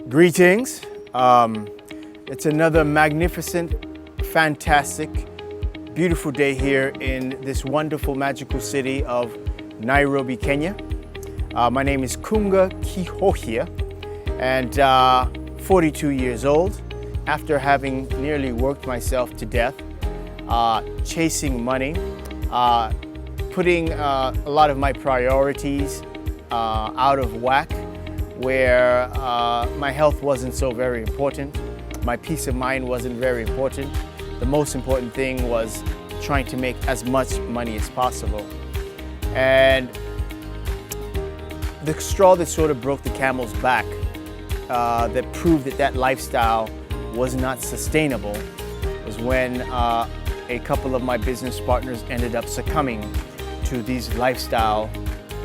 Greetings. It's another magnificent, fantastic, beautiful day here in this wonderful, magical city of Nairobi, Kenya. My name is Kunga Kihohia and 42 years old. After having nearly worked myself to death, chasing money, putting a lot of my priorities out of whack, where my health wasn't so very important, my peace of mind wasn't very important. The most important thing was trying to make as much money as possible. And the straw that sort of broke the camel's back, that proved that that lifestyle was not sustainable, was when a couple of my business partners ended up succumbing to these lifestyle,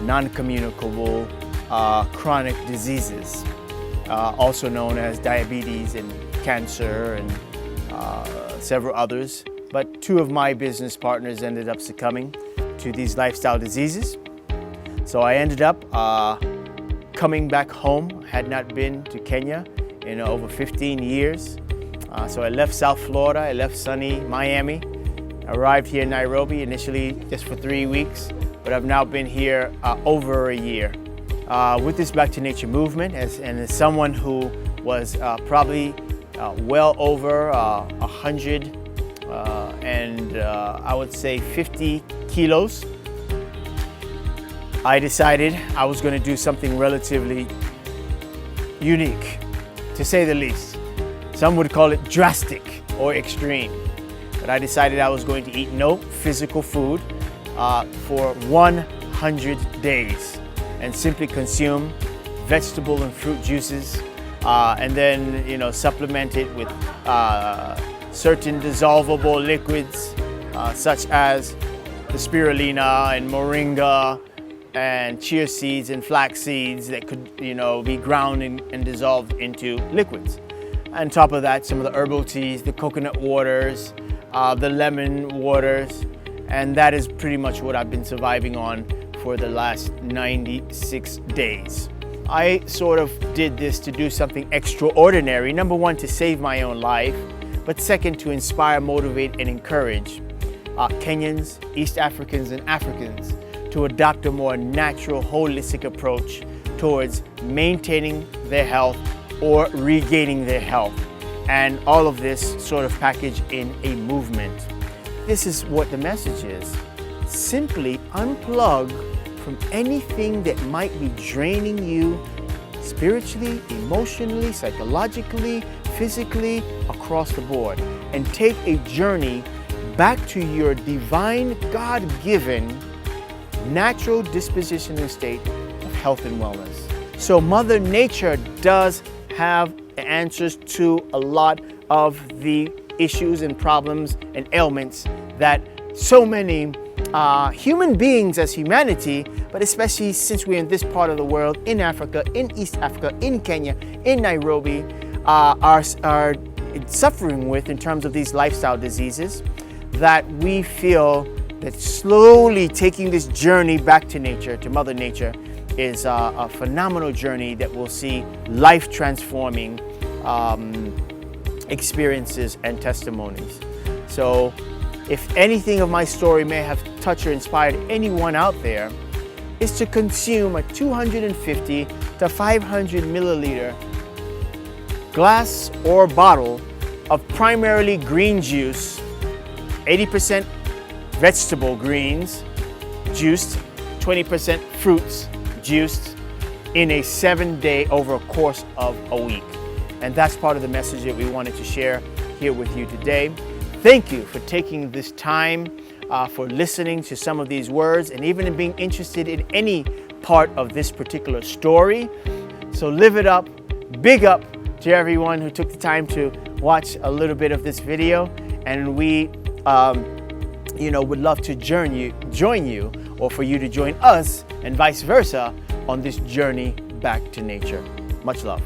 non-communicable chronic diseases, also known as diabetes and cancer and several others. But two of my business partners ended up succumbing to these lifestyle diseases. So I ended up coming back home. Had not been to Kenya in over 15 years. So I left South Florida, I left sunny Miami, arrived here in Nairobi initially just for 3 weeks, but I've now been here over a year. With this Back to Nature movement, as someone who was probably well over 100 and I would say 50 kilos, I decided I was going to do something relatively unique, to say the least. Some would call it drastic or extreme, but I decided I was going to eat no physical food for 100 days and simply consume vegetable and fruit juices, and then supplement it with certain dissolvable liquids such as the spirulina and moringa and chia seeds and flax seeds that could be ground and dissolved into liquids. On top of that, some of the herbal teas, the coconut waters, the lemon waters, and that is pretty much what I've been surviving on for the last 96 days. I sort of did this to do something extraordinary. Number one, to save my own life, but second, to inspire, motivate, and encourage Kenyans, East Africans, and Africans to adopt a more natural, holistic approach towards maintaining their health or regaining their health. And all of this sort of packaged in a movement. This is what the message is. Simply unplug from anything that might be draining you spiritually, emotionally, psychologically, physically, across the board, and take a journey back to your divine, God-given, natural disposition and state of health and wellness. So Mother Nature does have answers to a lot of the issues and problems and ailments that so many human beings as humanity, but especially since we're in this part of the world, in Africa, in East Africa, in Kenya, in Nairobi, are suffering with in terms of these lifestyle diseases, that we feel that slowly taking this journey back to nature, to Mother Nature, is a phenomenal journey that will see life-transforming experiences and testimonies. So if anything of my story may have touched or inspired anyone out there, is to consume a 250 to 500 milliliter glass or bottle of primarily green juice, 80% vegetable greens juiced, 20% fruits juiced, in a 7-day over a course of a week. And that's part of the message that we wanted to share here with you today. Thank you for taking this time, for listening to some of these words, and even in being interested in any part of this particular story. So live it up, big up to everyone who took the time to watch a little bit of this video. And we would love to join you, or for you to join us, and vice versa, on this journey back to nature. Much love.